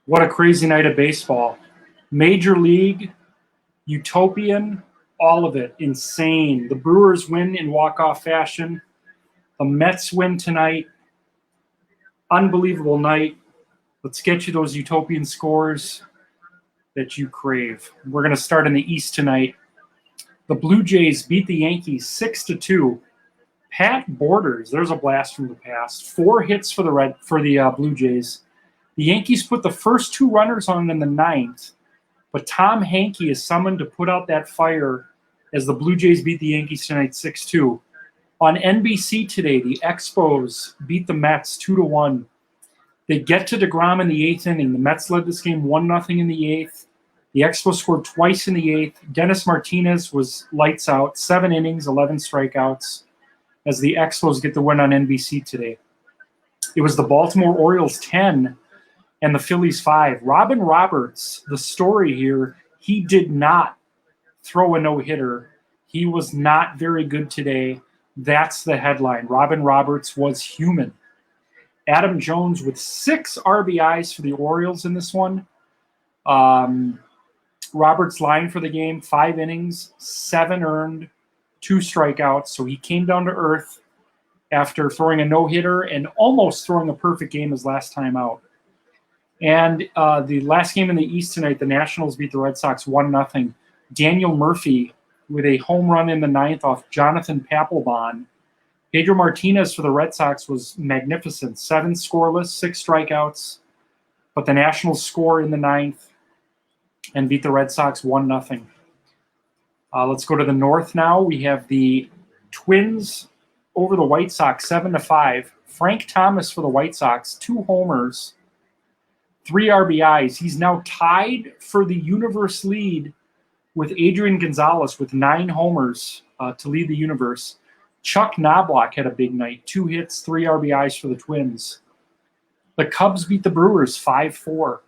What a crazy night of baseball. Major League, Utopian, all of it. Insane. The Brewers win in walk-off fashion. The Mets win tonight. Unbelievable night. Let's get you those Utopian scores that you crave. We're going to start in the East tonight. The Blue Jays beat the Yankees 6-2. Pat Borders, there's a blast from the past. 4 hits for the Blue Jays. The Yankees put the first 2 runners on in the 9th, but Tom Hankey is summoned to put out that fire as the Blue Jays beat the Yankees tonight 6-2. On NBC today, the Expos beat the Mets 2-1. They get to DeGrom in the 8th inning. The Mets led this game 1-0 in the 8th. The Expos scored twice in the 8th. Dennis Martinez was lights out, 7 innings, 11 strikeouts, as the Expos get the win on NBC today. It was the Baltimore Orioles 10 and the Phillies 5. Robin Roberts, the story here, he did not throw a no-hitter. He was not very good today. That's the headline. Robin Roberts was human. Adam Jones with 6 RBIs for the Orioles in this one. Roberts' line for the game, 5 innings, 7 earned, 2 strikeouts. So he came down to earth after throwing a no-hitter and almost throwing a perfect game his last time out. And the last game in the East tonight, the Nationals beat the Red Sox 1-0. Daniel Murphy with a home run in the 9th off Jonathan Papelbon. Pedro Martinez for the Red Sox was magnificent. 7 scoreless, 6 strikeouts. But the Nationals score in the 9th and beat the Red Sox 1-0. Let's go to the North now. We have the Twins over the White Sox 7-5. Frank Thomas for the White Sox, 2 homers, 3 RBIs. He's now tied for the universe lead with Adrian Gonzalez with 9 homers to lead the universe. Chuck Knobloch had a big night, 2 hits, 3 RBIs for the Twins. The Cubs beat the Brewers 5-4.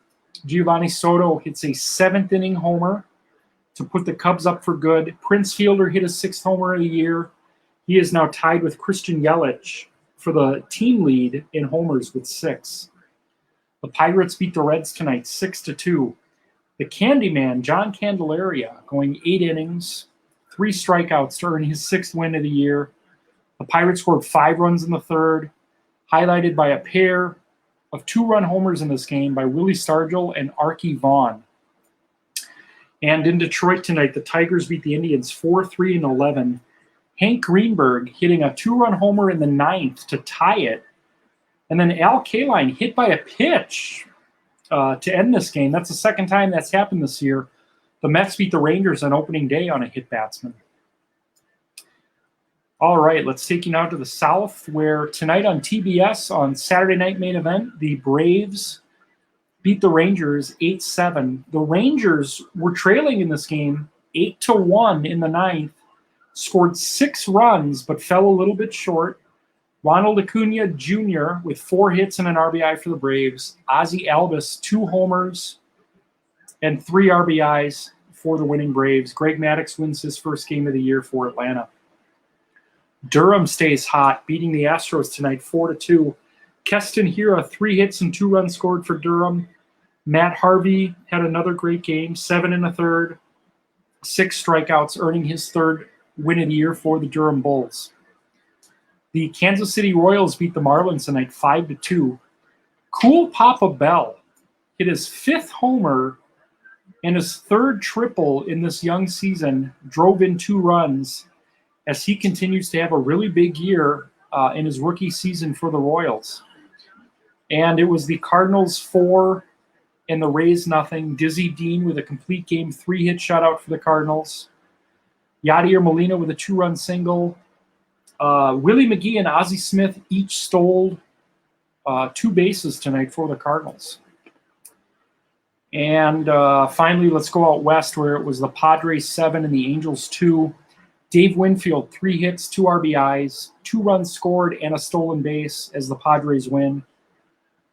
Giovanni Soto hits a 7th inning homer to put the Cubs up for good. Prince Fielder hit his 6th homer of the year. He is now tied with Christian Yelich for the team lead in homers with 6. The Pirates beat the Reds tonight 6-2. The Candyman, John Candelaria, going 8 innings, 3 strikeouts to earn his 6th win of the year. The Pirates scored 5 runs in the 3rd, highlighted by a pair of 2-run homers in this game by Willie Stargell and Archie Vaughn. And in Detroit tonight, the Tigers beat the Indians 4-3-11. Hank Greenberg hitting a 2-run homer in the 9th to tie it. And then Al Kaline hit by a pitch to end this game. That's the second time that's happened this year. The Mets beat the Rangers on opening day on a hit batsman. All right, let's take you now to the South, where tonight on TBS, on Saturday Night Main Event, the Braves beat the Rangers 8-7. The Rangers were trailing in this game 8-1 in the 9th, scored 6 runs, but fell a little bit short. Ronald Acuna Jr. with 4 hits and an RBI for the Braves. Ozzie Albies, 2 homers and 3 RBIs for the winning Braves. Greg Maddux wins his first game of the year for Atlanta. Durham stays hot, beating the Astros tonight 4-2. Keston Hiura, 3 hits and 2 runs scored for Durham. Matt Harvey had another great game, 7 1/3, 6 strikeouts, earning his 3rd win of the year for the Durham Bulls. The Kansas City Royals beat the Marlins tonight 5-2. Cool Papa Bell hit his 5th homer and his 3rd triple in this young season, drove in 2 runs as he continues to have a really big year in his rookie season for the Royals. And it was the Cardinals 4 and the Rays nothing. Dizzy Dean with a complete game 3-hit shutout for the Cardinals. Yadier Molina with a 2-run single. Willie McGee and Ozzie Smith each stole 2 bases tonight for the Cardinals. And finally, let's go out west, where it was the Padres 7 and the Angels 2. Dave Winfield, 3 hits, 2 RBIs, 2 runs scored, and a stolen base as the Padres win.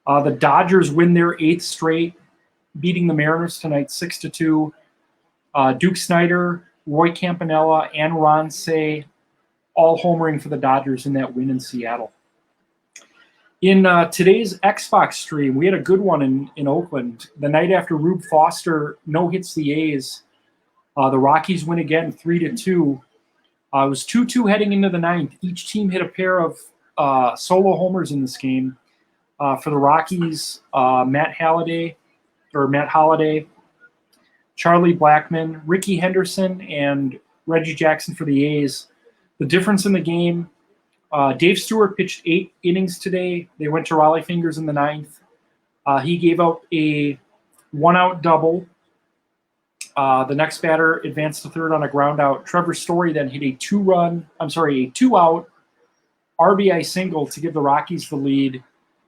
The Dodgers win their 8th straight, beating the Mariners tonight 6-2. Duke Snyder, Roy Campanella, and Ron Cey all homering for the Dodgers in that win in Seattle. In today's Xbox stream, we had a good one in Oakland. The night after Rube Foster no-hits the A's, the Rockies win again 3-2. It was 2-2 heading into the ninth. Each team hit a pair of solo homers in this game. For the Rockies, Matt Holliday, Charlie Blackmon, Ricky Henderson, and Reggie Jackson for the A's. The difference in the game, Dave Stewart pitched 8 innings today. They went to Raleigh Fingers in the ninth. He gave up a 1-out double. The next batter advanced to third on a ground out. Trevor Story then hit a 2-out RBI single to give the Rockies the lead.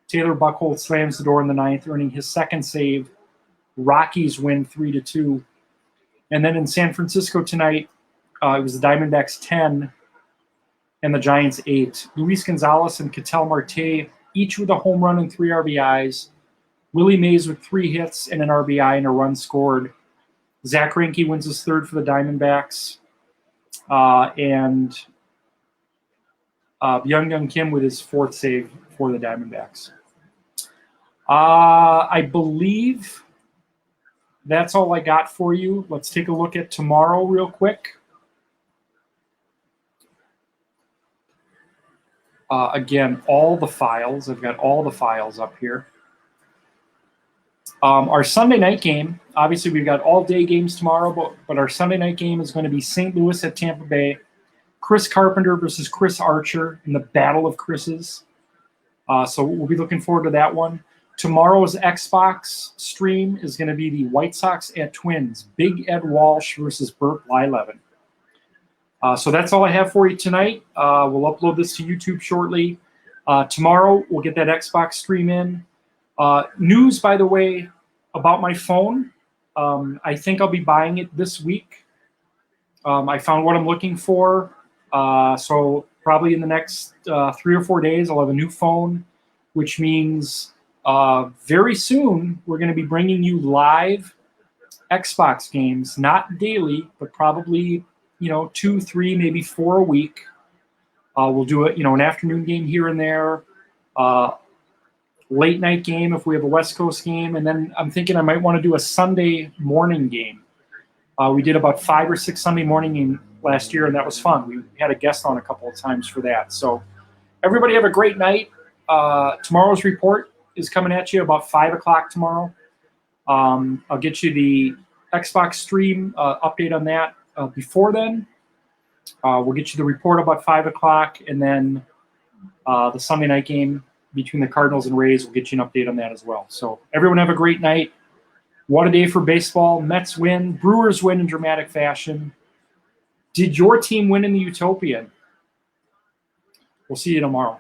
Taylor Buchholz slams the door in the ninth, earning his second save. Rockies win 3-2. And then in San Francisco tonight, it was the Diamondbacks 10 and the Giants 8. Luis Gonzalez and Ketel Marte, each with a home run and 3 RBIs. Willie Mays with 3 hits and an RBI and a run scored. Zach Greinke wins his third for the Diamondbacks. And Byung-Hyun Kim with his 4th save for the Diamondbacks. I believe that's all I got for you. Let's take a look at tomorrow real quick. Again, all the files. I've got all the files up here. Our Sunday night game, obviously we've got all-day games tomorrow, but our Sunday night game is going to be St. Louis at Tampa Bay. Chris Carpenter versus Chris Archer in the Battle of Chris's. So we'll be looking forward to that one. Tomorrow's Xbox stream is going to be the White Sox at Twins. Big Ed Walsh versus Burt Blyleven. So that's all I have for you tonight. We'll upload this to YouTube shortly. Tomorrow, we'll get that Xbox stream in. News, by the way, about my phone. I think I'll be buying it this week. I found what I'm looking for. So probably in the next 3 or 4 days, I'll have a new phone, which means very soon we're going to be bringing you live Xbox games, not daily, but probably 2, 3, maybe 4 a week. We'll do an afternoon game here and there, late night game if we have a West Coast game, and then I'm thinking I might want to do a Sunday morning game. We did about 5 or 6 Sunday morning games last year, and that was fun. We had a guest on a couple of times for that. So everybody have a great night. Tomorrow's report is coming at you about 5 o'clock tomorrow. I'll get you the Xbox stream update on that. Before then, we'll get you the report about 5 o'clock, and then the Sunday night game between the Cardinals and Rays, we'll get you an update on that as well. So everyone have a great night. What a day for baseball. Mets win. Brewers win in dramatic fashion. Did your team win in the Utopian? We'll see you tomorrow.